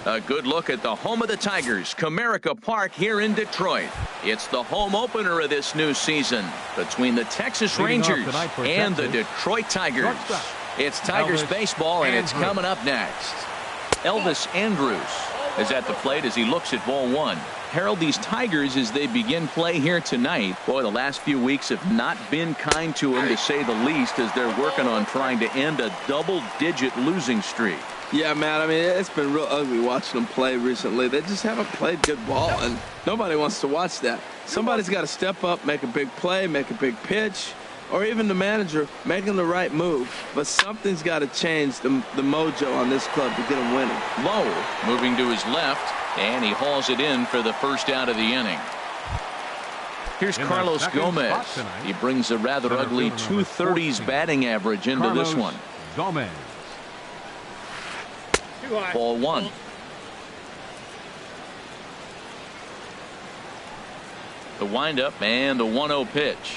A good look at the home of the Tigers, Comerica Park here in Detroit. It's the home opener of this new season between the Texas Rangers and the Detroit Tigers. It's Tigers baseball, and it's coming up next. Elvis Andrus is at the plate as he looks at ball one. Harold, these Tigers, as they begin play here tonight, boy, the last few weeks have not been kind to them, to say the least, as they're working on trying to end a double-digit losing streak. Yeah, man, I mean, it's been real ugly watching them play recently. They just haven't played good ball, and nobody wants to watch that. Somebody's got to step up, make a big play, make a big pitch, or even the manager making the right move. But something's got to change the mojo on this club to get them winning. Lowe moving to his left, and he hauls it in for the first out of the inning. Here's Carlos Gomez. He brings a rather ugly 230s batting average into this one. Gomez. Ball one. The windup and the 1-0 pitch.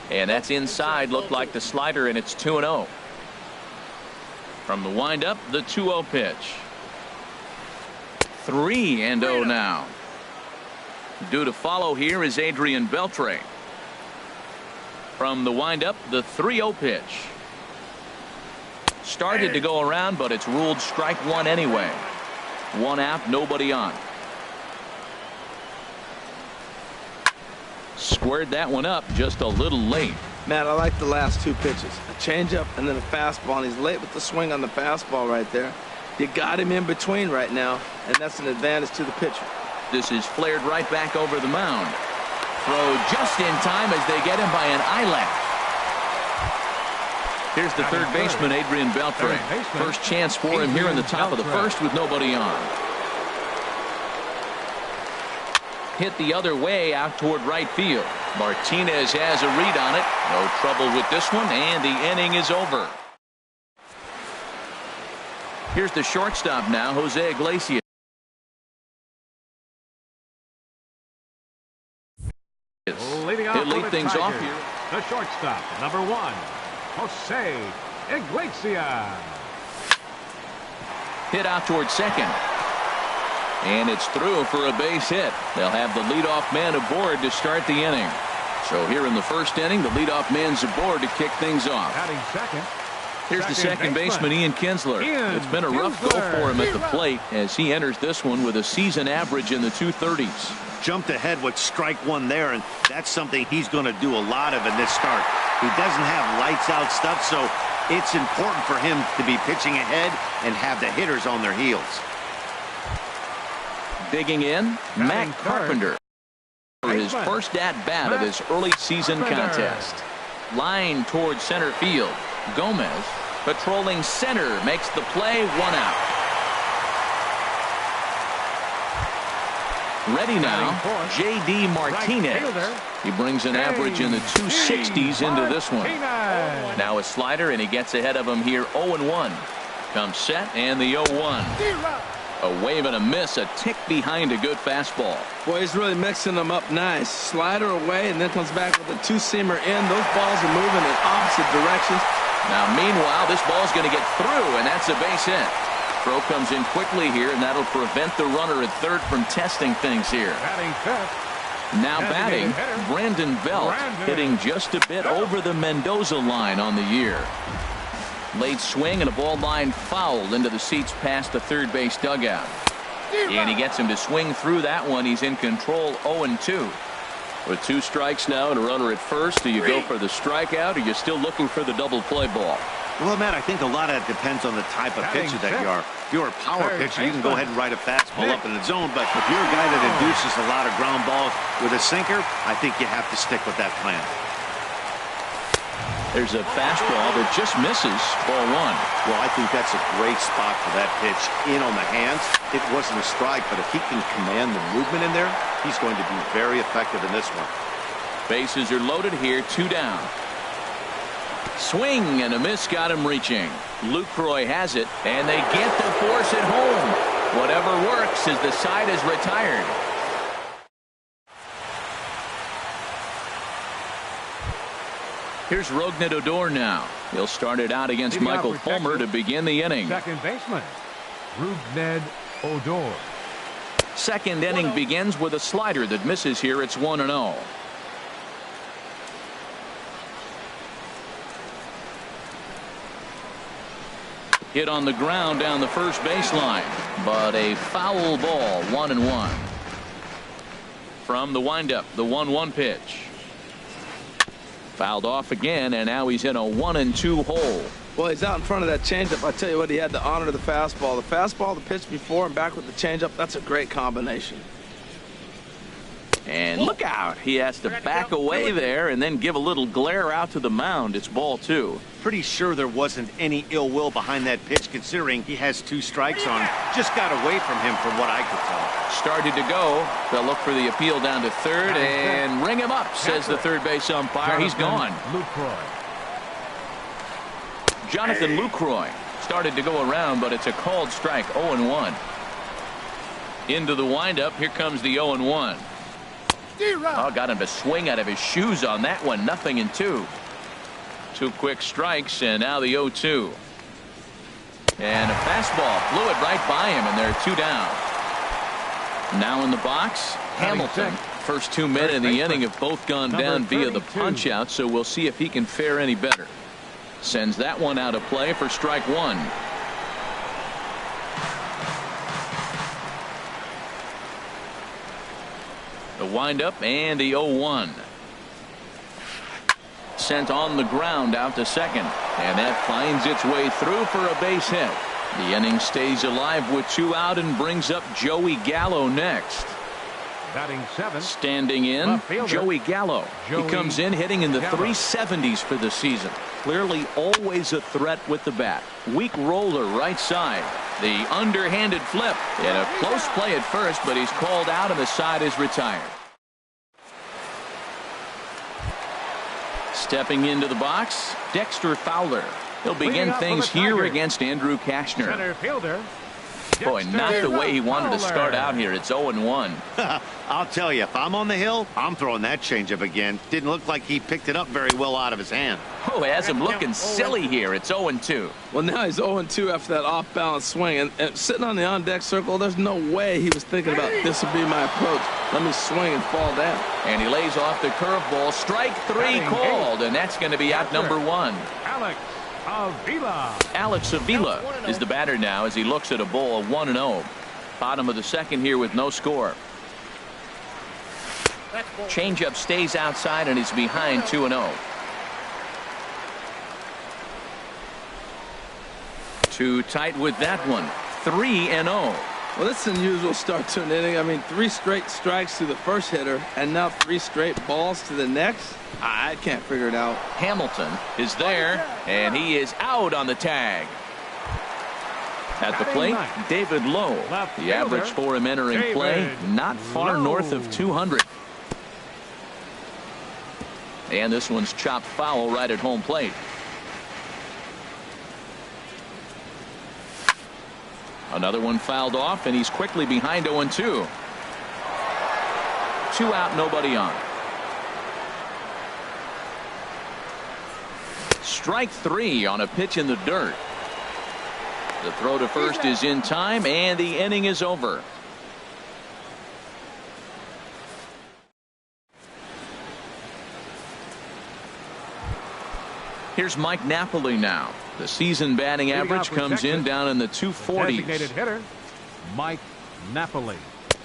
And that's inside. Looked like the slider, and it's 2-0. From the windup, the 2-0 pitch. 3-0 now. Due to follow here is Adrian Beltre. From the windup, the 3-0 pitch. Started to go around, but it's ruled strike one anyway. One out, nobody on. Squared that one up just a little late. Matt, I like the last two pitches. A changeup and then a fastball, and he's late with the swing on the fastball right there. You got him in between right now, and that's an advantage to the pitcher. This is flared right back over the mound. Throw just in time as they get him by an eyelash. Here's the third baseman, Adrian Beltre. First chance for him here in the top of the first with nobody on. Hit the other way out toward right field. Martinez has a read on it. No trouble with this one, and the inning is over. Here's the shortstop now, Jose Iglesias. He'll lead things off here. The shortstop, number 1, Jose Iglesias. Hit out toward second. And it's through for a base hit. They'll have the leadoff man aboard to start the inning. So here in the first inning, the leadoff man's aboard to kick things off. Batting second. Here's the second baseman, Ian Kinsler. It's been a rough go for him at the plate as he enters this one with a season average in the 230s. Jumped ahead with strike one there, and that's something he's going to do a lot of in this start. He doesn't have lights out stuff, so it's important for him to be pitching ahead and have the hitters on their heels. Digging in, Matt Carpenter for his first at-bat of this early season contest. Line towards center field. Gomez patrolling center makes the play, 1 out. Ready now, J.D. Martinez. He brings an average in the 260s into this one. Now a slider, and he gets ahead of him here, 0-1. Comes set, and the 0-1. A wave and a miss, a tick behind a good fastball. Boy, he's really mixing them up nice. Slider away, and then comes back with a two-seamer in. Those balls are moving in opposite directions. Now, meanwhile, this ball's going to get through, and that's a base hit. Throw comes in quickly here, and that'll prevent the runner at third from testing things here. Now batting, Brandon Belt, hitting just a bit over the Mendoza line on the year. Late swing and a ball line fouled into the seats past the third base dugout. And he gets him to swing through that one. He's in control, 0-2. With 2 strikes now and a runner at first, do you go for the strikeout, or you're still looking for the double play ball? Well, Matt, I think a lot of that depends on the type of pitcher that you are. If you're a power pitcher, you can go ahead and ride a fastball up in the zone. But if you're a guy that induces a lot of ground balls with a sinker, I think you have to stick with that plan. There's a fastball that just misses, ball 1. Well, I think that's a great spot for that pitch in on the hands. It wasn't a strike, but if he can command the movement in there, he's going to be very effective in this one. Bases are loaded here, 2 down. Swing and a miss got him reaching. Lucroy has it, and they get the force at home. Whatever works as the side is retired. Here's Rougned Odor now. He'll start it out against Michael Fulmer to begin the inning. Second baseman, Rubned Odor. Second inning begins with a slider that misses here. It's 1-0. Hit on the ground down the first baseline, but a foul ball. 1-1. From the windup, the 1-1 pitch. Fouled off again, and now he's in a 1-2 hole. Well, he's out in front of that changeup. I tell you what, he had to honor the fastball. The fastball, the pitch before, and back with the changeup, that's a great combination. And look out. He has to back away there and then give a little glare out to the mound. It's ball 2. Pretty sure there wasn't any ill will behind that pitch, considering he has 2 strikes on him. Just got away from him from what I could tell. Started to go. They'll look for the appeal down to third and ring him up, says the third base umpire. He's gone. Jonathan Lucroy started to go around, but it's a called strike. 0-1. Into the windup. Here comes the 0-1. Oh, got him to swing out of his shoes on that one. 0-2. 2 quick strikes, and now the 0-2. And a fastball flew it right by him, and there are 2 down. Now in the box, Hamilton. First 2 men in the inning have both gone down via the punch out, so we'll see if he can fare any better. Sends that one out of play for strike 1. The windup and the 0-1. Sent on the ground out to second, and that finds its way through for a base hit. The inning stays alive with 2 out and brings up Joey Gallo next. Batting 7. Standing in, Joey Gallo. He comes in hitting in the 370s for the season. Clearly always a threat with the bat. Weak roller right side. The underhanded flip. And a close play at first, but he's called out and the side is retired. Stepping into the box, Dexter Fowler. He'll begin things here against Andrew Kashner. Center fielder. Boy, not the way he wanted to start out here. It's 0-1. I'll tell you, if I'm on the hill, I'm throwing that changeup again. Didn't look like he picked it up very well out of his hand. Oh, it has him looking silly here. It's 0-2. Well, now he's 0-2 after that off-balance swing. And sitting on the on-deck circle, there's no way he was thinking about this would be my approach. Let me swing and fall down. And he lays off the curveball. Strike 3 called, and that's going to be out number 1. Alex Avila is the batter now as he looks at a ball of 1-0. Bottom of the second here with no score. Changeup stays outside and he's behind 2-0. Too tight with that one. 3-0. Well, this is an unusual start to an inning. I mean, 3 straight strikes to the first hitter and now 3 straight balls to the next. I can't figure it out. Hamilton is there, and he is out on the tag. At the plate, David Lowe. The average for him entering play, not far north of 200. And this one's chopped foul right at home plate. Another one fouled off, and he's quickly behind 0-2. 2 out, nobody on. Strike 3 on a pitch in the dirt. The throw to first is in time, and the inning is over. Here's Mike Napoli now. The season batting average comes in down in the 240s. Designated hitter, Mike Napoli.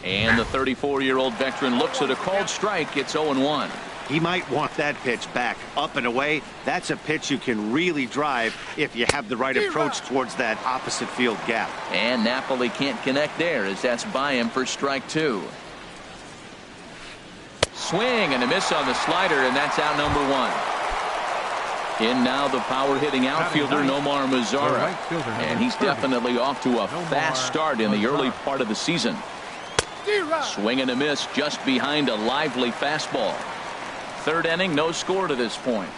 And the 34-year-old veteran looks at a called strike. It's 0-1. He might want that pitch back up and away. That's a pitch you can really drive if you have the right approach towards that opposite field gap. And Napoli can't connect there as that's by him for strike 2. Swing and a miss on the slider, and that's out number 1. In now the power hitting outfielder Nomar Mazara. And he's definitely off to a fast start in the early part of the season. Swing and a miss just behind a lively fastball. Third inning, no score to this point.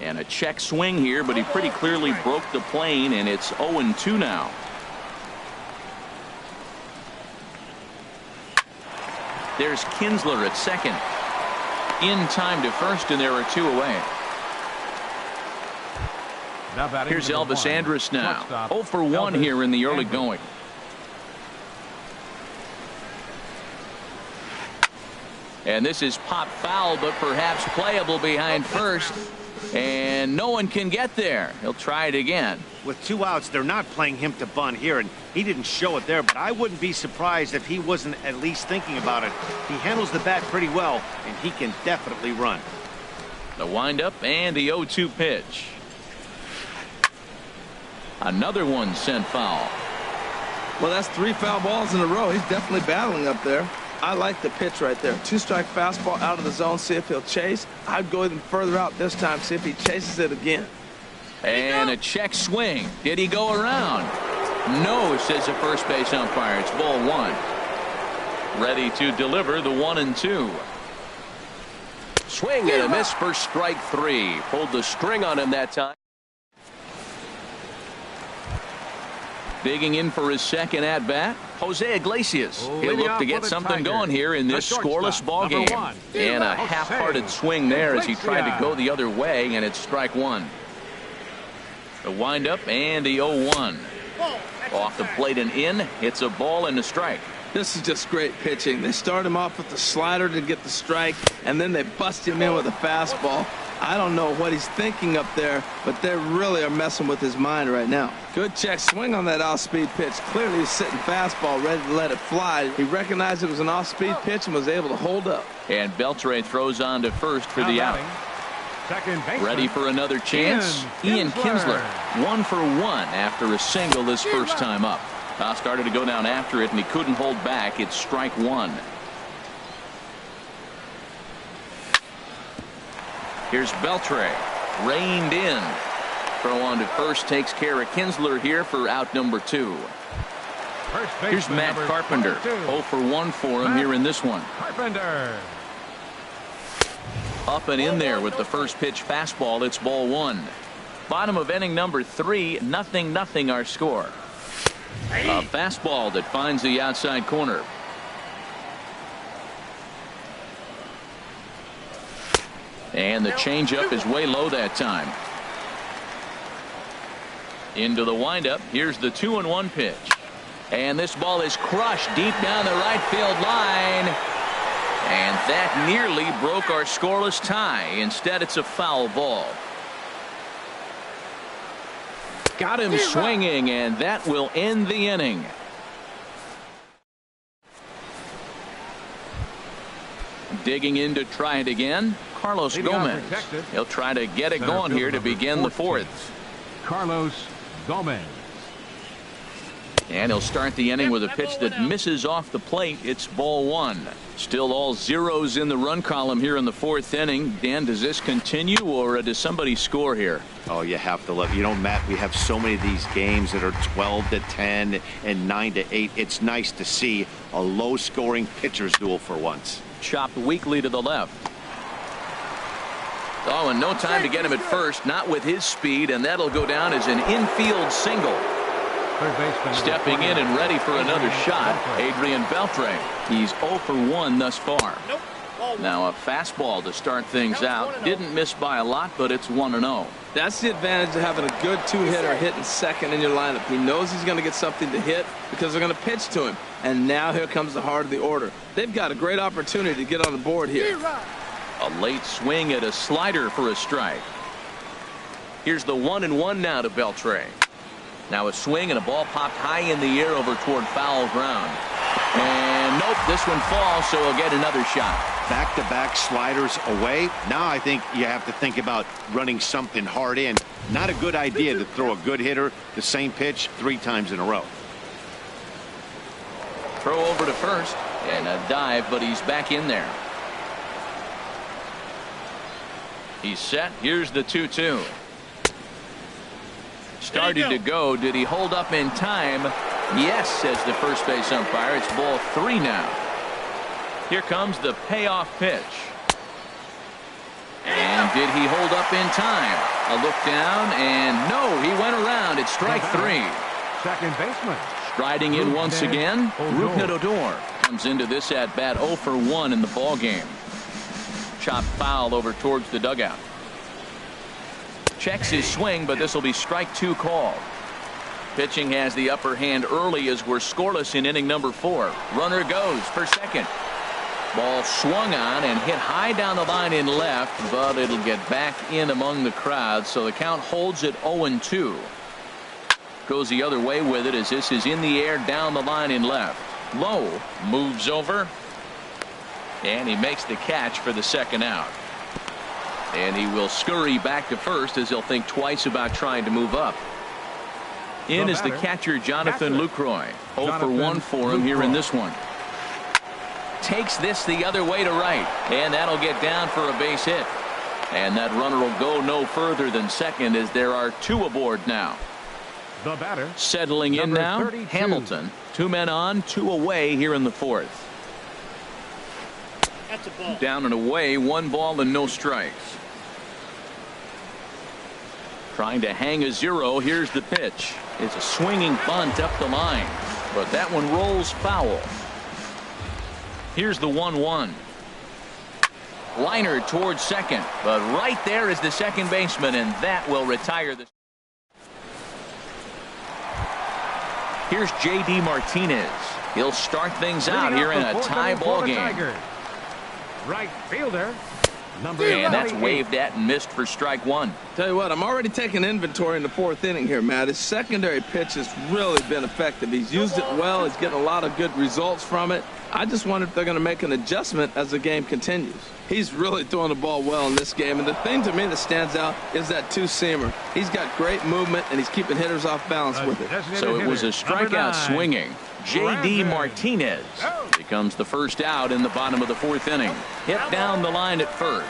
And a check swing here, but he pretty clearly broke the plane, and it's 0-2 now. There's Kinsler at second. In time to first, and there are 2 away. Here's Elvis Andrus now. 0 for 1 Elvis here in the early Andrus. going. And this is pop foul, but perhaps playable behind first. And no one can get there. He'll try it again. With 2 outs, they're not playing him to bunt here, and he didn't show it there, but I wouldn't be surprised if he wasn't at least thinking about it. He handles the bat pretty well, and he can definitely run. The windup and the 0-2 pitch. Another one sent foul. Well, that's 3 foul balls in a row. He's definitely battling up there. I like the pitch right there. 2-strike fastball out of the zone. See if he'll chase. I'd go even further out this time. See if he chases it again. And a check swing. Did he go around? No, says the first base umpire. It's ball 1. Ready to deliver the 1-2. Swing and a miss for strike 3. Pulled the string on him that time. Digging in for his second at bat, Jose Iglesias. He'll look to get something going here in this scoreless ball game. And a half-hearted swing there as he tried to go the other way, and it's strike 1. The windup and the 0-1. Off the plate and in. It's a ball and a strike. This is just great pitching. They start him off with the slider to get the strike, and then they bust him in with a fastball. I don't know what he's thinking up there, but they really are messing with his mind right now. Good check swing on that off-speed pitch. Clearly he's sitting fastball, ready to let it fly. He recognized it was an off-speed pitch and was able to hold up. And Beltre throws on to first for the out. Second baseman. Ready for another chance. Ian Kinsler. 1 for 1 after a single his first time up. Started to go down after it, and he couldn't hold back. It's strike 1. Here's Beltre. Reined in. Throw on to first takes care of Kinsler here for out number 2. Here's Matt Carpenter. 0 for 1 for him here in this one. Carpenter. Up and in there with the first pitch fastball. It's ball 1. Bottom of inning number 3. 0-0 our score. A fastball that finds the outside corner. And the changeup is way low that time. Into the windup. Here's the 2-1 pitch. And this ball is crushed deep down the right field line. And that nearly broke our scoreless tie. Instead, it's a foul ball. Got him swinging, and that will end the inning. Digging in to try it again, Carlos Gomez. He'll try to get it going here to begin the 4th. Carlos Gomez. And he'll start the inning with a pitch that misses off the plate. It's ball 1. Still all zeros in the run column here in the 4th inning. Dan, does this continue, or does somebody score here? Oh, you have to love. You know, Matt, we have so many of these games that are 12-10 and 9-8. It's nice to see a low-scoring pitcher's duel for once. Chopped weakly to the left. Oh, and no time to get him at first. Not with his speed, and that'll go down as an infield single. Stepping in and ready for another shot, Adrian Beltre. He's 0 for 1 thus far. Now a fastball to start things out. Didn't miss by a lot, but it's 1-0. That's the advantage of having a good 2-hitter hitting second in your lineup. He knows he's going to get something to hit because they're going to pitch to him. And now here comes the heart of the order. They've got a great opportunity to get on the board here. A late swing at a slider for a strike. Here's the 1-1 now to Beltre. Now a swing and a ball popped high in the air over toward foul ground. And nope, this one falls, so he'll get another shot. Back-to-back sliders away. Now I think you have to think about running something hard in. Not a good idea to throw a good hitter the same pitch 3 times in a row. Throw over to first and a dive, but he's back in there. He's set. Here's the 2-2. Started to go. Did he hold up in time? Yes, says the first base umpire. It's ball 3 now. Here comes the payoff pitch. And did he hold up in time? A look down, and no, he went around. It's strike 3. Second baseman. Striding in once again, Rougned Odor comes into this at bat 0 for 1 in the ball game. Chopped foul over towards the dugout. Checks his swing, but this will be strike 2 called. Pitching has the upper hand early as we're scoreless in inning number 4. Runner goes for second. Ball swung on and hit high down the line in left, but it'll get back in among the crowd, so the count holds at 0-2. Goes the other way with it as this is in the air down the line in left. Low moves over, and he makes the catch for the second out. And he will scurry back to first as he'll think twice about trying to move up. In is the catcher, Jonathan Lucroy. 0 for 1 for him here in this one. Takes this the other way to right, and that'll get down for a base hit. And that runner will go no further than second as there are 2 aboard now. The batter, settling in now, 32. Hamilton. 2 men on, 2 away here in the 4th. That's a ball. Down and away, 1 ball and no strikes. Trying to hang a 0. Here's the pitch. It's a swinging bunt up the line, but that one rolls foul. Here's the 1-1. Liner towards second, but right there is the second baseman, and that will retire the. Here's J.D. Martinez. He'll start things out here in a tie ball game. Right fielder. And that's waved at and missed for strike 1. Tell you what, I'm already taking inventory in the 4th inning here, Matt. His secondary pitch has really been effective. He's used it well. He's getting a lot of good results from it. I just wonder if they're going to make an adjustment as the game continues. He's really throwing the ball well in this game. And the thing to me that stands out is that 2-seamer. He's got great movement, and he's keeping hitters off balance with it. So it was a strikeout swinging. J.D. Martinez becomes the first out in the bottom of the 4th inning. Hit down the line at first.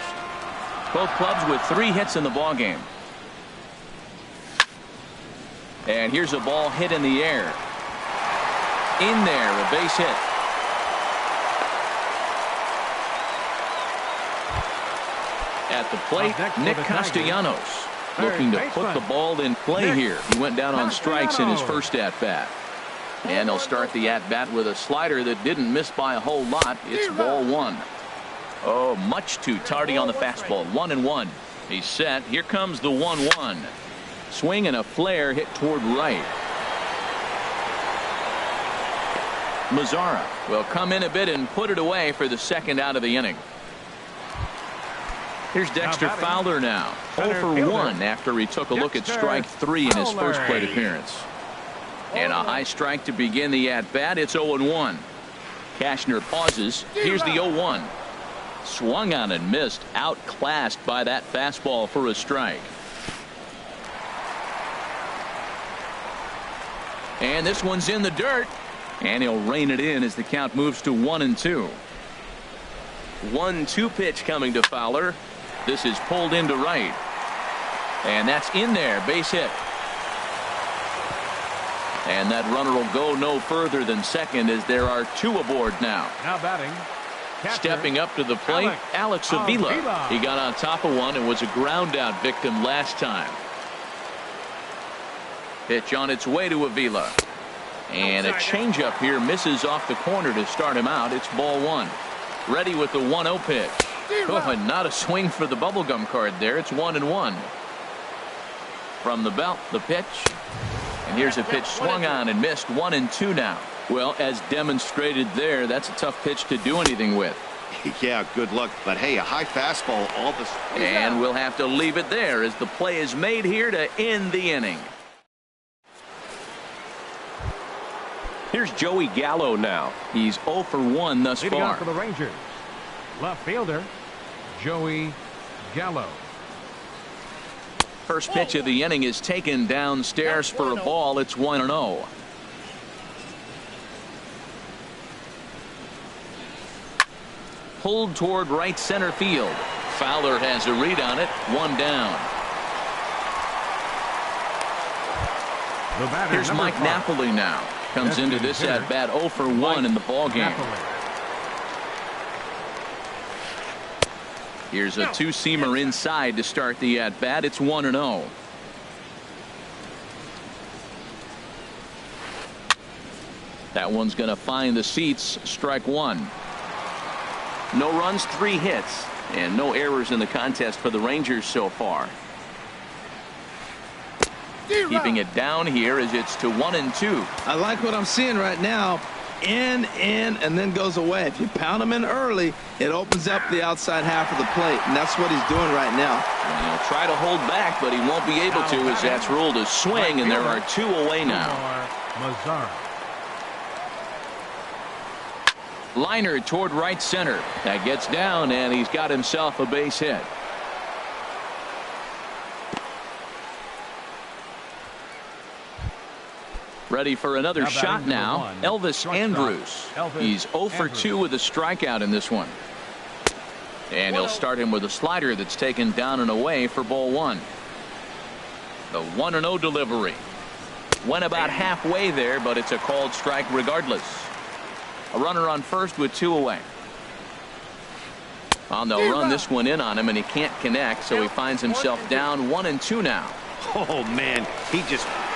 Both clubs with 3 hits in the ballgame. And here's a ball hit in the air. In there, a base hit. At the plate, Nick Castellanos looking to put the ball in play here. He went down on strikes in his first at-bat. And he'll start the at-bat with a slider that didn't miss by a whole lot. It's ball 1. Oh, much too tardy on the fastball. 1-1. He's set. Here comes the 1-1. Swing and a flare hit toward right. Mazzara will come in a bit and put it away for the second out of the inning. Here's Dexter Fowler now. 0 for 1 after he took a look at strike 3 in his first plate appearance. And a high strike to begin the at-bat. It's 0-1. Cashner pauses. Here's the 0-1. Swung on and missed. Outclassed by that fastball for a strike. And this one's in the dirt. And he'll rein it in as the count moves to 1-2. 1-2 pitch coming to Fowler. This is pulled into right. And that's in there. Base hit. And that runner will go no further than second as there are 2 aboard now. Now batting. Stepping up to the plate, Alex Avila. He got on top of one and was a ground out victim last time. Pitch on its way to Avila. And a changeup here misses off the corner to start him out. It's ball 1. Ready with the 1-0 pitch. Oh, and not a swing for the bubblegum card there. It's 1-1. From the belt, the pitch. And here's a pitch swung on and missed. 1-2 now. Well, as demonstrated there, that's a tough pitch to do anything with. Yeah, good luck. But hey, a high fastball all this. And we'll have to leave it there as the play is made here to end the inning. Here's Joey Gallo now. He's 0 for 1 thus Leading far. off for the Rangers, left fielder Joey Gallo. First pitch of the inning is taken downstairs for a ball. It's 1-0. Pulled toward right center field. Fowler has a read on it. 1 down. Here's Mike 5. Napoli now. Comes into this at bat 0 for 1 in the ball game. Here's a 2-seamer inside to start the at bat. It's 1-0. That one's going to find the seats. Strike 1. No runs, 3 hits, and no errors in the contest for the Rangers so far. Keeping it down here as it's to 1-2. I like what I'm seeing right now. In, and then goes away. If you pound him in early, it opens up the outside half of the plate, and that's what he's doing right now. And he'll try to hold back, but he won't be able to as that's ruled a swing, and there are 2 away now. Liner toward right center. That gets down, and he's got himself a base hit. Ready for another shot now. Elvis Andrus. He's 0 for 2 with a strikeout in this one. And he'll start him with a slider that's taken down and away for ball 1. The 1-0 delivery. Went about halfway there, but it's a called strike regardless. A runner on first with 2 away. Well, they'll run this one in on him, and he can't connect, so he finds himself down 1-2 now. Oh, man,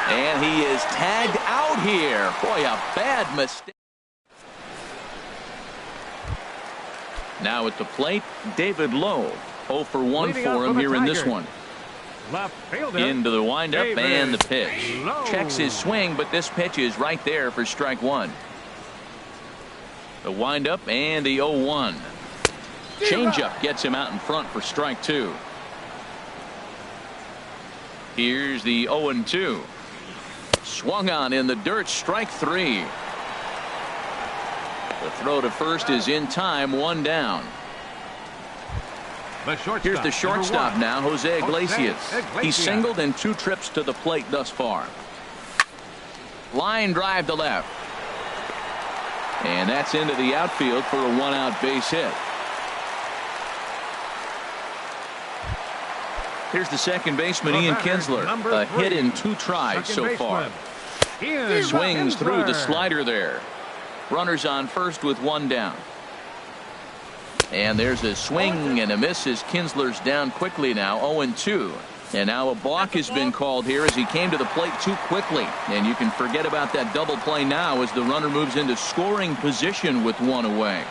and he is tagged out here. Boy, a bad mistake. Now at the plate, David Lowe. 0 for 1 for him here in this one. Left fielder. Into the windup David and the pitch. Lowe. Checks his swing, but this pitch is right there for strike 1. The windup and the 0-1. Changeup gets him out in front for strike 2. Here's the 0-2. Swung on in the dirt, strike 3. The throw to first is in time, 1 down. Here's the shortstop now, Jose Iglesias. He's singled in 2 trips to the plate thus far. Line drive to left. And that's into the outfield for a 1-out base hit. Here's the second baseman, Ian Kinsler. A hit in 2 tries so far. Swings through the slider there. Runners on first with 1 down. And there's a swing and a miss as Kinsler's down quickly now, 0-2. And now a balk has been called here as he came to the plate too quickly. And you can forget about that double play now as the runner moves into scoring position with 1 away.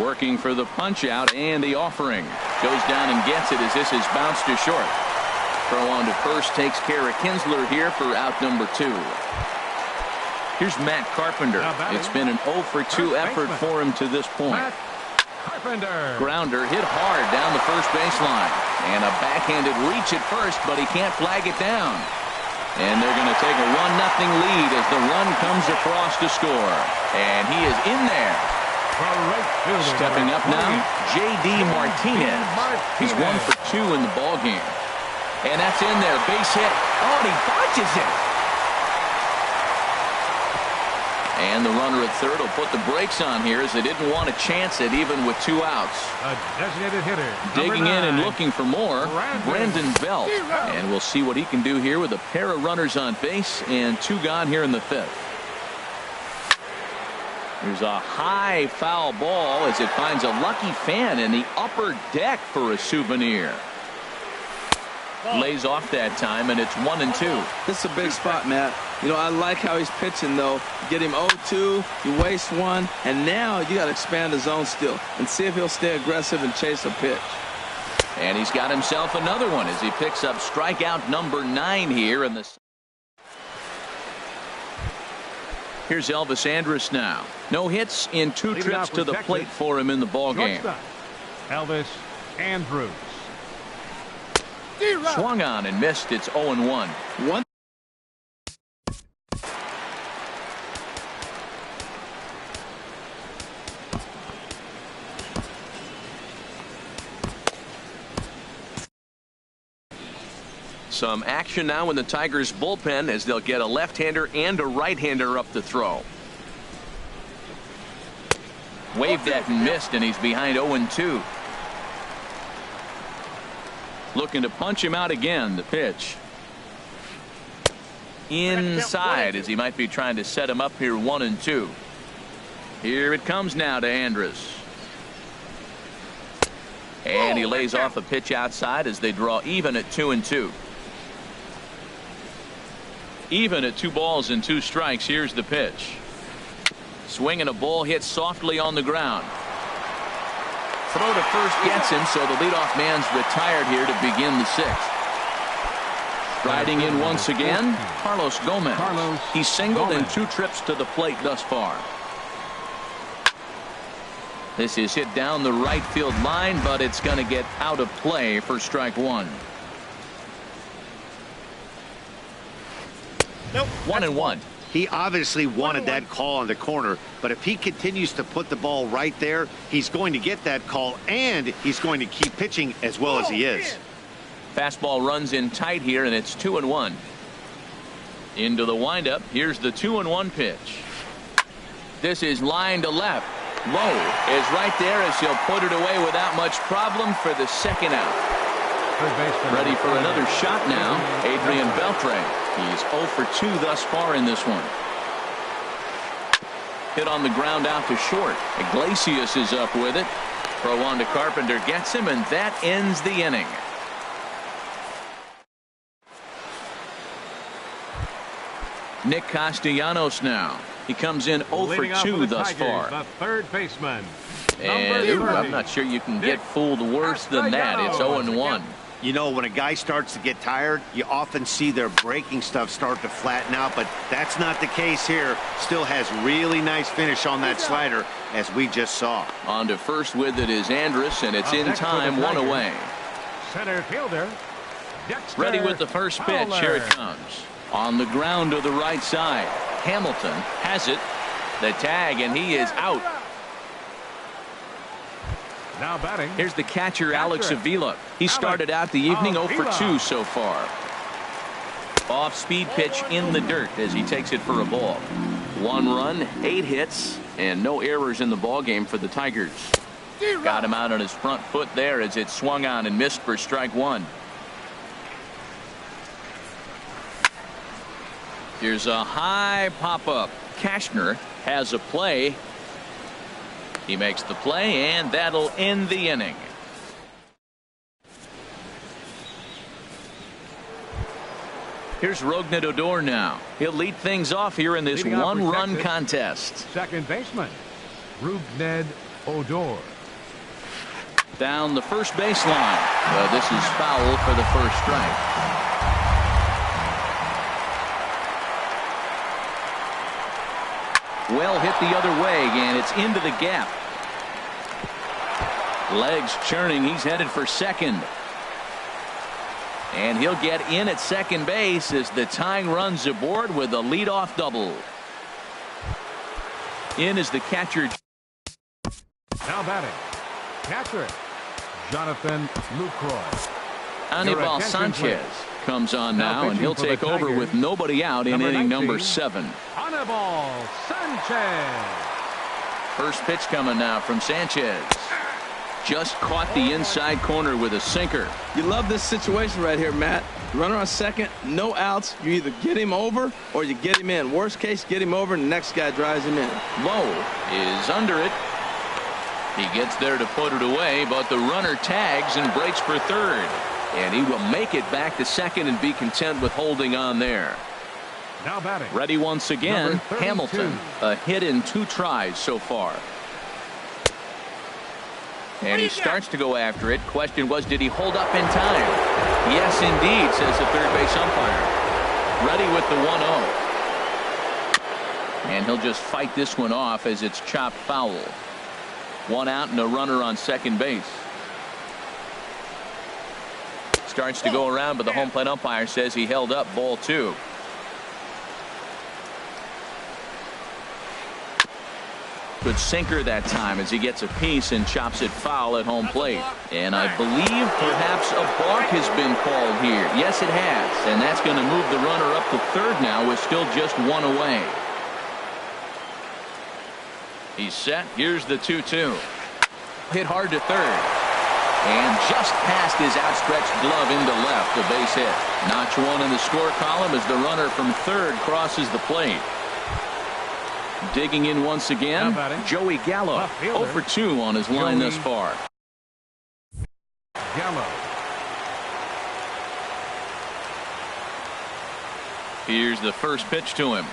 Working for the punch out and the offering. Goes down and gets it as this is bounced to short. Throw on to first takes care of Kinsler here for out number 2. Here's Matt Carpenter. It's been an 0 for 2 effort for him to this point. Grounder hit hard down the first baseline. And a backhanded reach at first, but he can't flag it down. And they're going to take a 1-0 lead as the run comes across to score. And he is in there. Stepping up now, J.D. Martinez. He's 1 for 2 in the ballgame. And that's in there, base hit. Oh, and he botches it. And the runner at third will put the brakes on here as they didn't want to chance it even with 2 outs. A designated hitter. Digging in and looking for more, Brandon Belt. And we'll see what he can do here with a pair of runners on base and 2 gone here in the 5th. There's a high foul ball as it finds a lucky fan in the upper deck for a souvenir. Lays off that time, and it's 1-2. This is a big spot, Matt. You know, I like how he's pitching, though. Get him 0-2, you waste 1, and now you got to expand the zone still and see if he'll stay aggressive and chase a pitch. And he's got himself another one as he picks up strikeout number 9 here in the. Here's Elvis Andrus now. No hits in 2 trips to the plate for him in the ballgame. Elvis Andrus. Swung on and missed. It's 0-1. Some action now in the Tigers bullpen as they'll get a left-hander and a right-hander up the throw. Waved that and missed, and he's behind 0-2. Looking to punch him out again. The pitch inside as he might be trying to set him up here 1-2. Here it comes now to Andrus. And he lays off a pitch outside as they draw even at 2-2. Even at 2 balls and 2 strikes. Here's the pitch. Swinging a ball hit softly on the ground. Throw to first gets him, so the leadoff man's retired here to begin the 6th. Striding in once again, Carlos Gomez. He's singled in 2 trips to the plate thus far. This is hit down the right field line, but it's going to get out of play for strike 1. Nope. 1-1. He obviously wanted that call on the corner, but if he continues to put the ball right there, he's going to get that call, and he's going to keep pitching as well as he is. Fastball runs in tight here, and it's 2-1. Into the windup. Here's the 2-1 pitch. This is line to left. Low is right there as he'll put it away without much problem for the second out. Ready for another shot now, Adrian Beltre. He's 0 for 2 thus far in this one. Hit on the ground out to short. Iglesias is up with it. Throw on to Carpenter gets him, and that ends the inning. Nick Castellanos now. He comes in 0 for 2 thus far. The third baseman. And I'm not sure you can get fooled worse than that. It's 0-1. You know, when a guy starts to get tired, you often see their breaking stuff start to flatten out, but that's not the case here. Still has really nice finish on that slider, as we just saw. On to first with it is Andrus, and it's in time, 1 away. Center fielder. Dexter Ready with the first pitch. Fowler. Here it comes. On the ground to the right side. Hamilton has it. The tag, and he is out. Now batting. Here's the catcher, Alex Avila. He started out the evening 0 for 2 so far. Off-speed pitch in the dirt as he takes it for a ball. 1 run, 8 hits, and no errors in the ballgame for the Tigers. Got him out on his front foot there as it swung on and missed for strike 1. Here's a high pop-up. Cashner has a play. He makes the play, and that'll end the inning. Here's Rougned Odor now. He'll lead things off here in this one-run contest. Second baseman, Rougned Odor. Down the first baseline. Well, this is foul for the first strike. Well hit the other way, and it's into the gap. Legs churning. He's headed for second. And he'll get in at second base as the tying runs aboard with a leadoff double. In is the catcher. Now batting. Catcher, Jonathan Lucroy. Anibal Sanchez comes on now, and he'll take over with nobody out in inning number 7. Anibal Sanchez. First pitch coming now from Sanchez. Just caught the inside corner with a sinker. You love this situation right here, Matt. Runner on second, no outs. You either get him over or you get him in. Worst case, get him over and the next guy drives him in. Low is under it. He gets there to put it away, but the runner tags and breaks for third. And he will make it back to second and be content with holding on there. Now batting. Ready once again, Hamilton. A hit in 2 tries so far. And he starts to go after it. Question was, did he hold up in time? Yes, indeed, says the third base umpire. Ready with the 1-0. And he'll just fight this one off as it's chopped foul. 1 out and a runner on second base. Starts to go around, but the home plate umpire says he held up, ball 2. Good sinker that time as he gets a piece and chops it foul at home plate. And I believe perhaps a balk has been called here. Yes, it has. And that's going to move the runner up to third now with still just 1 away. He's set. Here's the 2-2. Hit hard to third. And just past his outstretched glove into left, the base hit. Notch 1 in the score column as the runner from third crosses the plate. Digging in once again, Joey Gallo. 0 for 2 on his line thus far. Gallo. Here's the first pitch to him.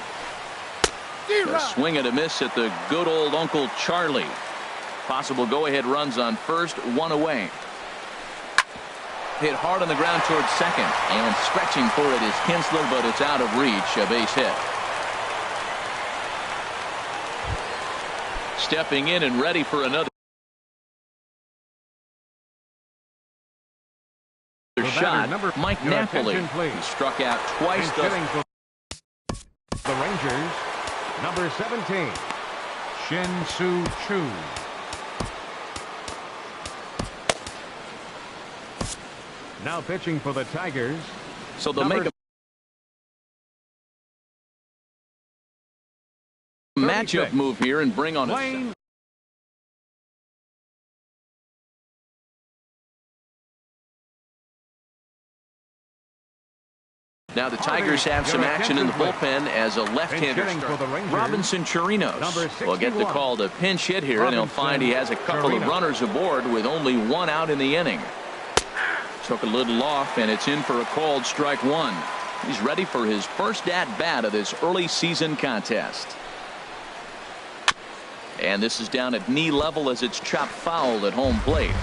A swing and a miss at the good old Uncle Charlie. Possible go-ahead runs on first, 1 away. hit hard on the ground towards second. And stretching for it is Kinsler, but it's out of reach. A base hit. Stepping in and ready for another shot, Mike Napoli. He struck out twice. The Rangers, number 17, Shin-Soo Choo. Now pitching for the Tigers. So they'll make a matchup move here and bring on a Now the Tigers have some action in the bullpen as a left-hander Robinson Chirinos will get the call to pinch hit here, and he'll find he has a couple of runners aboard with only one out in the inning. Took a little off, and it's in for a called strike one. He's ready for his first at-bat of this early season contest. And this is down at knee level as it's chopped foul at home plate.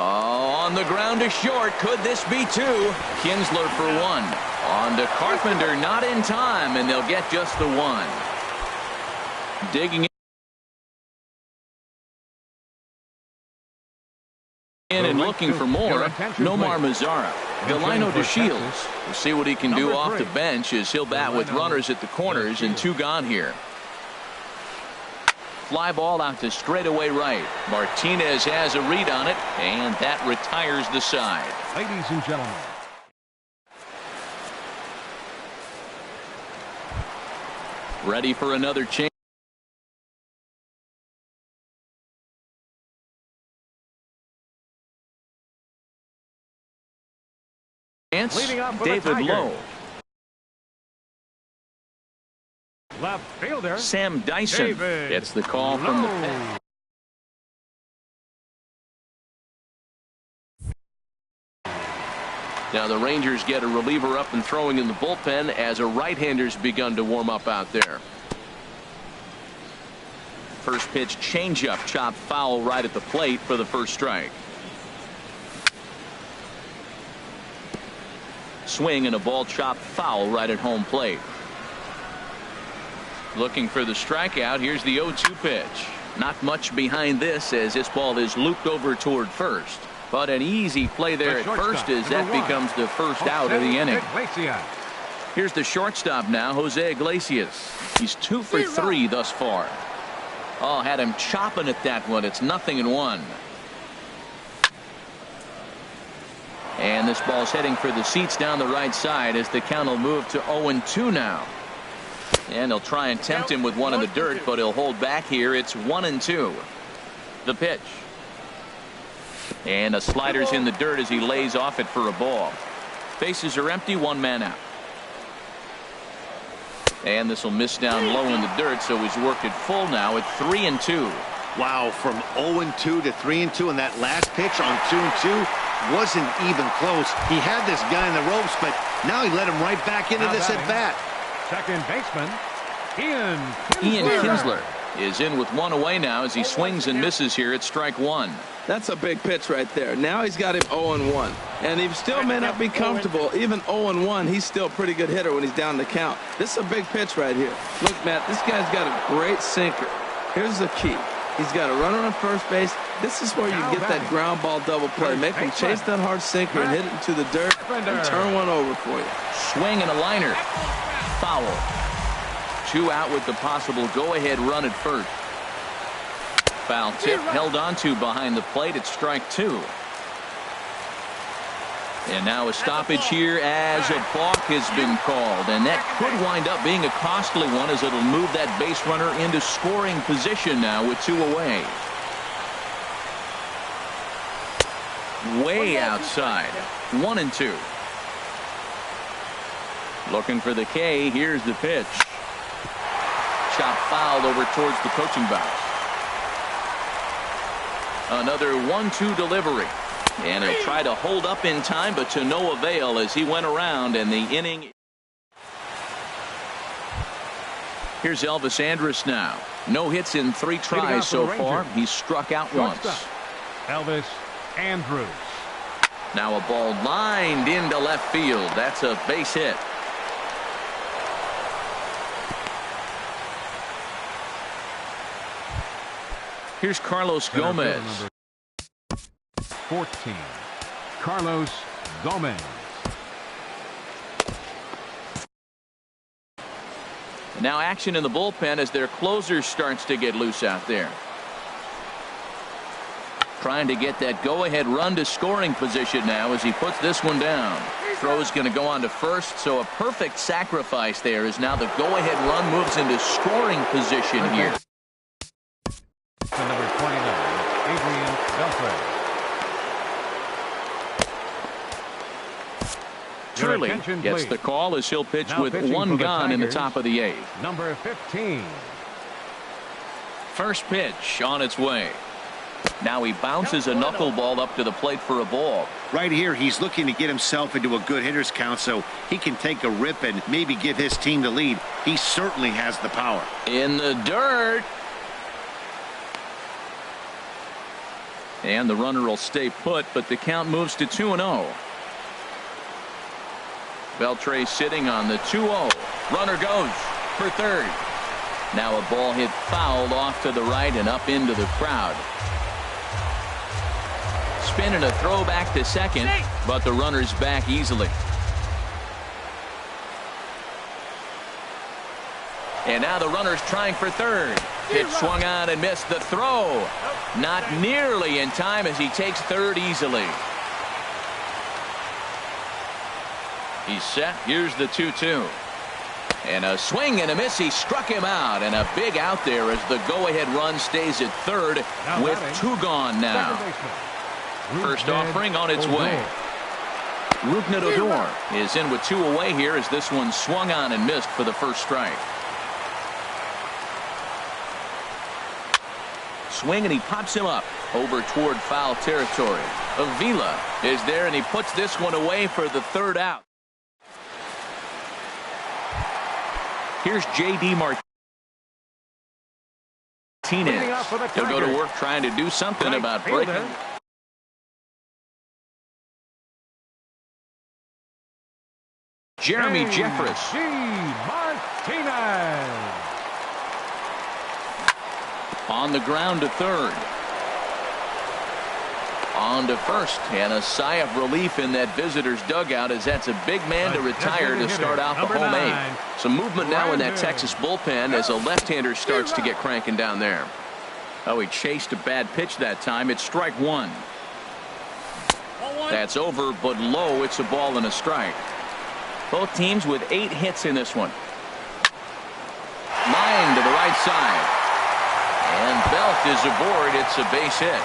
Oh, on the ground to short. Could this be two? Kinsler for one. On to Carpenter, not in time, and they'll get just the one. Digging in and looking for more, Nomar Mazara. Delino DeShields. We'll see what he can do off the bench as he'll bat with runners at the corners and two gone here. Fly ball out to straightaway right. Martinez has a read on it, and that retires the side. Ladies and gentlemen. Ready for another change. David Lowe. Left fielder Sam Dyson gets the call from the pen. Now the Rangers get a reliever up and throwing in the bullpen as a right-hander's begun to warm up out there. First pitch changeup chopped foul right at the plate for the first strike. Swing and a ball chopped foul right at home plate. Looking for the strikeout. Here's the 0-2 pitch. Not much behind this as this ball is looped over toward first. But an easy play there at first as that becomes the first out of the inning. Here's the shortstop now, Jose Iglesias. He's 2 for 3 thus far. Oh, had him chopping at that one. It's 0-1. And this ball's heading for the seats down the right side as the count will move to 0-2 now. And they'll try and tempt him with one in the dirt, but he'll hold back here. It's 1-2. The pitch. And a slider's in the dirt as he lays off it for a ball. Bases are empty, one man out. And this will miss down low in the dirt, so he's worked it full now at 3-2. Wow, from 0-2 to 3-2, and that last pitch on 2-2 wasn't even close. He had this guy in the ropes, but now he let him right back into this at bat. Second baseman, Ian Kinsler is in with one away now as he swings and misses here at strike one. That's a big pitch right there. Now he's got him 0-1. And he still may not be comfortable. Even 0-1, he's still a pretty good hitter when he's down the count. This is a big pitch right here. Look, Matt, this guy's got a great sinker. Here's the key. He's got a runner on first base. This is where you get that ground ball double play. Make him chase that hard sinker and hit it into the dirt and turn one over for you. Swing and a liner. Foul. 2 out with the possible go-ahead run at first. Foul tip held onto behind the plate at strike 2. And now a stoppage here as a balk has been called, and that could wind up being a costly one as it'll move that base runner into scoring position now with 2 away. Way outside. 1-2. Looking for the K. Here's the pitch. Chop fouled over towards the coaching box. Another 1-2 delivery. And he'll try to hold up in time, but to no avail as he went around, and the inning. Here's Elvis Andrus now. No hits in 3 tries so far. He's struck out once. Elvis Andrus. Now a ball lined into left field. That's a base hit. Here's Carlos Gomez. 14. Carlos Gomez. Now action in the bullpen as their closer starts to get loose out there. Trying to get that go-ahead run to scoring position now as he puts this one down. Throw's going to go on to first, so a perfect sacrifice there as now the go-ahead run moves into scoring position here. To number 29, Adrian Beltre. Turley gets the call as he'll pitch with 1 gone in the top of the 8th. Number 15. First pitch on its way. Now he bounces a knuckleball up to the plate for a ball. Right here, he's looking to get himself into a good hitter's count so he can take a rip and maybe give his team the lead. He certainly has the power. In the dirt. And the runner will stay put, but the count moves to 2-0. Beltre sitting on the 2-0. Runner goes for third. Now a ball hit foul off to the right and up into the crowd. Spin and a throw back to second, but the runner's back easily. And now the runner's trying for third. Pitch swung on and missed the throw. Not nearly in time as he takes third easily. He's set. Here's the 2-2. And a swing and a miss. He struck him out. And a big out there as the go-ahead run stays at third with 2 gone now. First offering on its way. Rougned Odor is in with 2 away here as this one swung on and missed for the first strike. Swing and he pops him up over toward foul territory. Avila is there and he puts this one away for the 3rd out. Here's J.D. Martinez. He'll go to work trying to do something about breaking. Jeremy Jeffress. On the ground to third. On to first, and a sigh of relief in that visitor's dugout as that's a big man to retire to start out the home 8th. Some movement now in that Texas bullpen as a left-hander starts to get cranking down there. Oh, he chased a bad pitch that time. It's strike 1. That's over, but low. It's a ball and a strike. Both teams with 8 hits in this one. Line to the right side. And Belt is aboard. It's a base hit.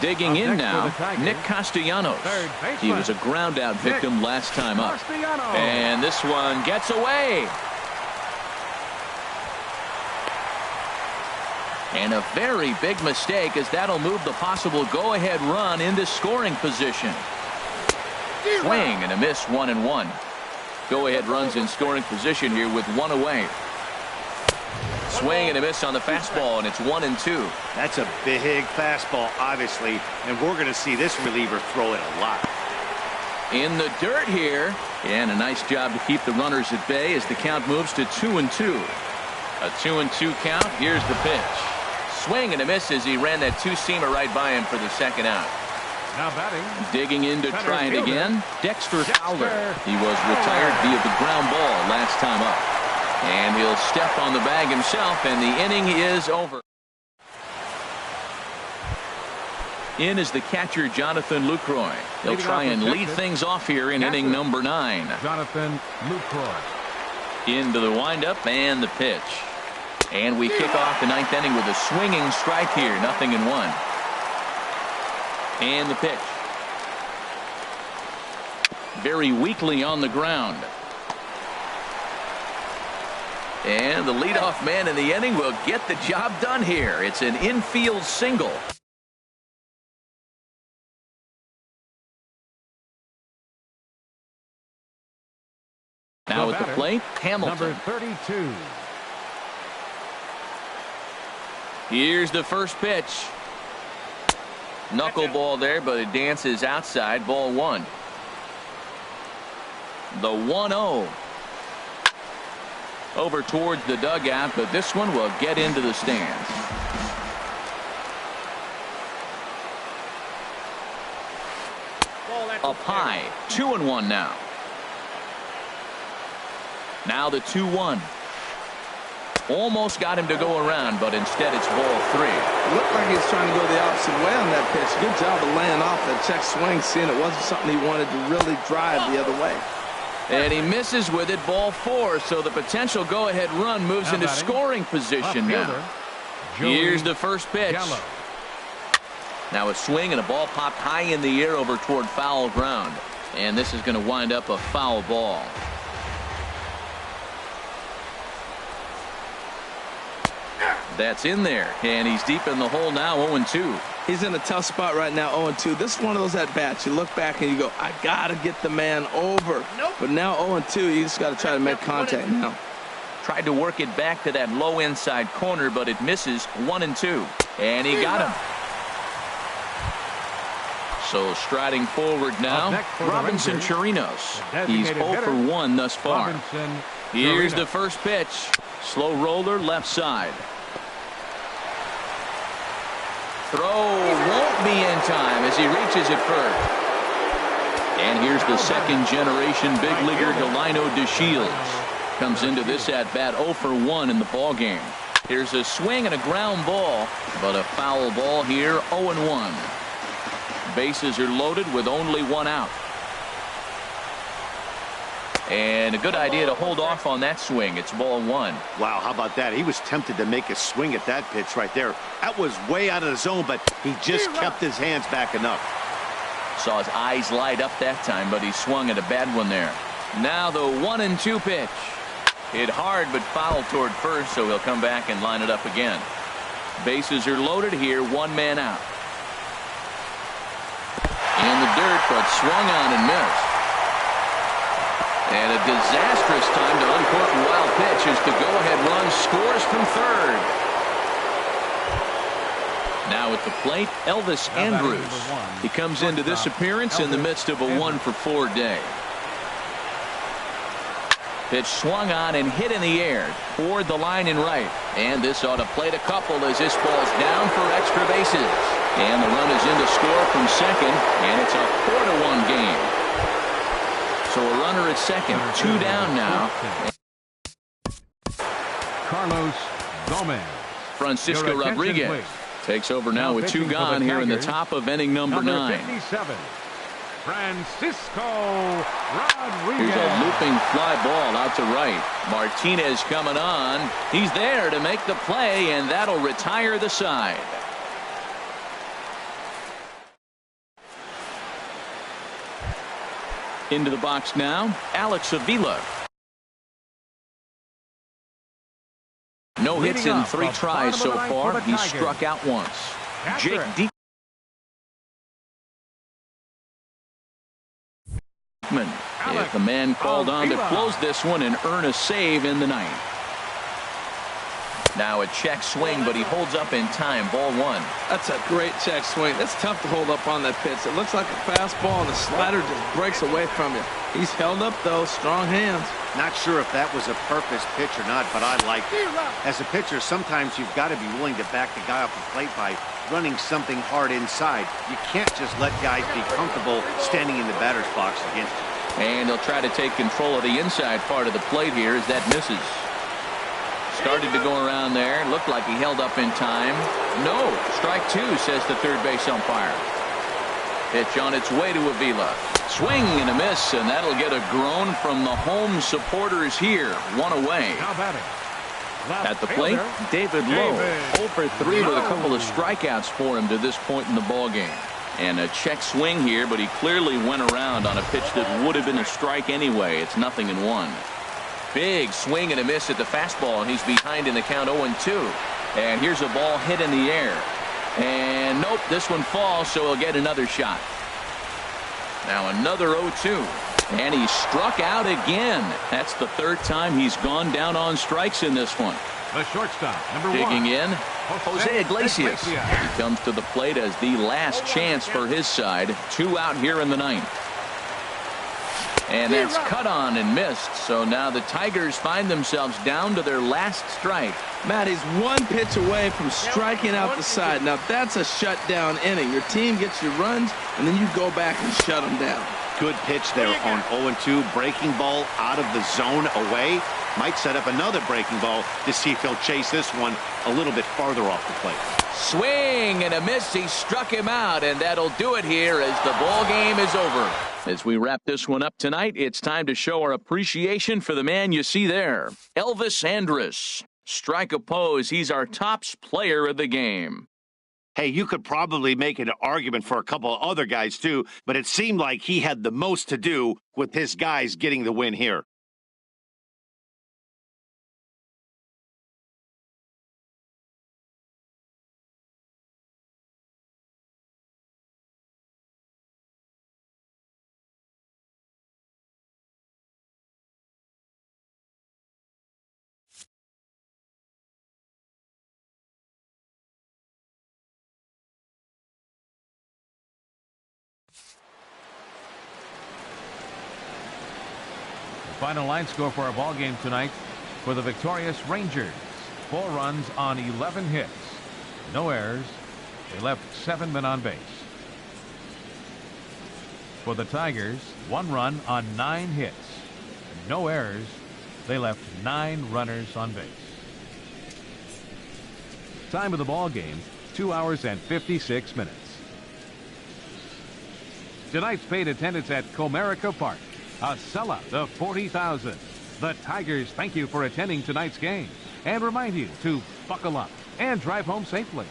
Digging in now, Nick Castellanos. He was a ground out victim last time up. And this one gets away. And a very big mistake as that'll move the possible go-ahead run into scoring position. Swing and a miss, 1-1. Go-ahead runs in scoring position here with 1 away. Swing and a miss on the fastball, and it's 1-2. That's a big fastball, obviously, and we're going to see this reliever throw it a lot. In the dirt here, and a nice job to keep the runners at bay as the count moves to 2-2. A 2-2 count. Here's the pitch. Swing and a miss as he ran that 2-seamer right by him for the 2nd out. Now batting. Digging in to try it again, Dexter Fowler. He was retired via the ground ball last time up. And he'll step on the bag himself, and the inning is over. In is the catcher, Jonathan Lucroy. He'll try and lead things off here in inning number 9. Jonathan Lucroy. Into the windup and the pitch. And we kick off the 9th inning with a swinging strike here. 0-1. And the pitch. Very weakly on the ground. And the leadoff man in the inning will get the job done here. It's an infield single. Now at the plate, Hamilton. Number 32. Here's the first pitch. Knuckleball there, but it dances outside. Ball 1. The 1-0. Over towards the dugout, but this one will get into the stands. Up high, 2-1 now. Now the 2-1. Almost got him to go around, but instead it's ball 3. Looked like he was trying to go the opposite way on that pitch. Good job of laying off that check swing, seeing it wasn't something he wanted to really drive the other way. And he misses with it, ball 4, so the potential go-ahead run moves into scoring position now. Here's the first pitch. Now a swing and a ball popped high in the air over toward foul ground. And this is going to wind up a foul ball. That's in there, and he's deep in the hole now, 0-2. He's in a tough spot right now, 0-2. This is one of those at-bats. You look back and you go, I got to get the man over. Nope. But now 0-2, you just got to try to make contact now. Tried to work it back to that low inside corner, but it misses, 1-2. And he got him. So striding forward now, Robinson Chirinos. He's 0-for-1 thus far. Here's the first pitch. Slow roller left side. Throw won't be in time as he reaches it first. And here's the second generation big leaguer Delino DeShields. Comes into this at bat 0-for-1 in the ball game. Here's a swing and a ground ball, but a foul ball here, 0-1. Bases are loaded with only 1 out. And a good idea to hold off on that swing. It's ball 1. Wow, how about that? He was tempted to make a swing at that pitch right there. That was way out of the zone, but he just kept his hands back enough. Saw his eyes light up that time, but he swung at a bad one there. Now the 1-2 pitch. Hit hard, but foul toward first, so he'll come back and line it up again. Bases are loaded here, 1 man out. In the dirt, but swung on and missed. And a disastrous time to uncork a wild pitch as the go-ahead run scores from third. Now at the plate, Elvis Andrus. He comes into this appearance in the midst of a 1-for-4 day. Pitch swung on and hit in the air toward the line and right. And this ought to plate a couple as this ball's down for extra bases. And the run is in to score from second, and it's a 4-1 game. So a runner at second, 2 down now. Carlos Gomez. Francisco Rodriguez takes over now with 2 gone here in the top of inning number 9. 57, Francisco Rodriguez. Here's a looping fly ball out to right. Martinez coming on. He's there to make the play, and that'll retire the side. Into the box now, Alex Avila. No hits in 3 tries so far. He struck out once. Jake Diekman is the man called on to close this one and earn a save in the 9th. Now a check swing, but he holds up in time. Ball 1. That's a great check swing. That's tough to hold up on that pitch. It looks like a fastball, and the slider just breaks away from you. He's held up, though. Strong hands. Not sure if that was a purpose pitch or not, but I like it. As a pitcher, sometimes you've got to be willing to back the guy off the plate by running something hard inside. You can't just let guys be comfortable standing in the batter's box against you. And he'll try to take control of the inside part of the plate here as that misses. Started to go around there. Looked like he held up in time. No. Strike 2, says the third base umpire. Pitch on its way to Avila. Swing and a miss, and that'll get a groan from the home supporters here. 1 away. At the plate, David Lowe. 0-for-3 with a couple of strikeouts for him to this point in the ballgame. And a check swing here, but he clearly went around on a pitch that would have been a strike anyway. It's 0-1. Big swing and a miss at the fastball, and he's behind in the count 0-2. And here's a ball hit in the air. And nope, this one falls, so he'll get another shot. Now another 0-2. And he struck out again. That's the third time he's gone down on strikes in this one. The shortstop, number Digging 1. in, Jose Iglesias. He comes to the plate as the last chance for his side. 2 out here in the ninth. And that's cut on and missed. So now the Tigers find themselves down to their last strike. Matt, he's 1 pitch away from striking out the side. Now that's a shutdown inning. Your team gets your runs, and then you go back and shut them down. Good pitch there on 0-2. Breaking ball out of the zone away. Might set up another breaking ball to see if he'll chase this one a little bit farther off the plate. Swing and a miss. He struck him out, and that'll do it here as the ball game is over. As we wrap this one up tonight, it's time to show our appreciation for the man you see there, Elvis Andrus. Strike a pose. He's our tops player of the game. Hey, you could probably make an argument for a couple of other guys too, but it seemed like he had the most to do with his guys getting the win here. Final line score for our ball game tonight for the victorious Rangers. 4 runs on 11 hits. No errors. They left 7 men on base. For the Tigers, 1 run on 9 hits. No errors. They left 9 runners on base. Time of the ball game, 2 hours and 56 minutes. Tonight's paid attendance at Comerica Park. A sellout of 40,000. The Tigers thank you for attending tonight's game and remind you to buckle up and drive home safely.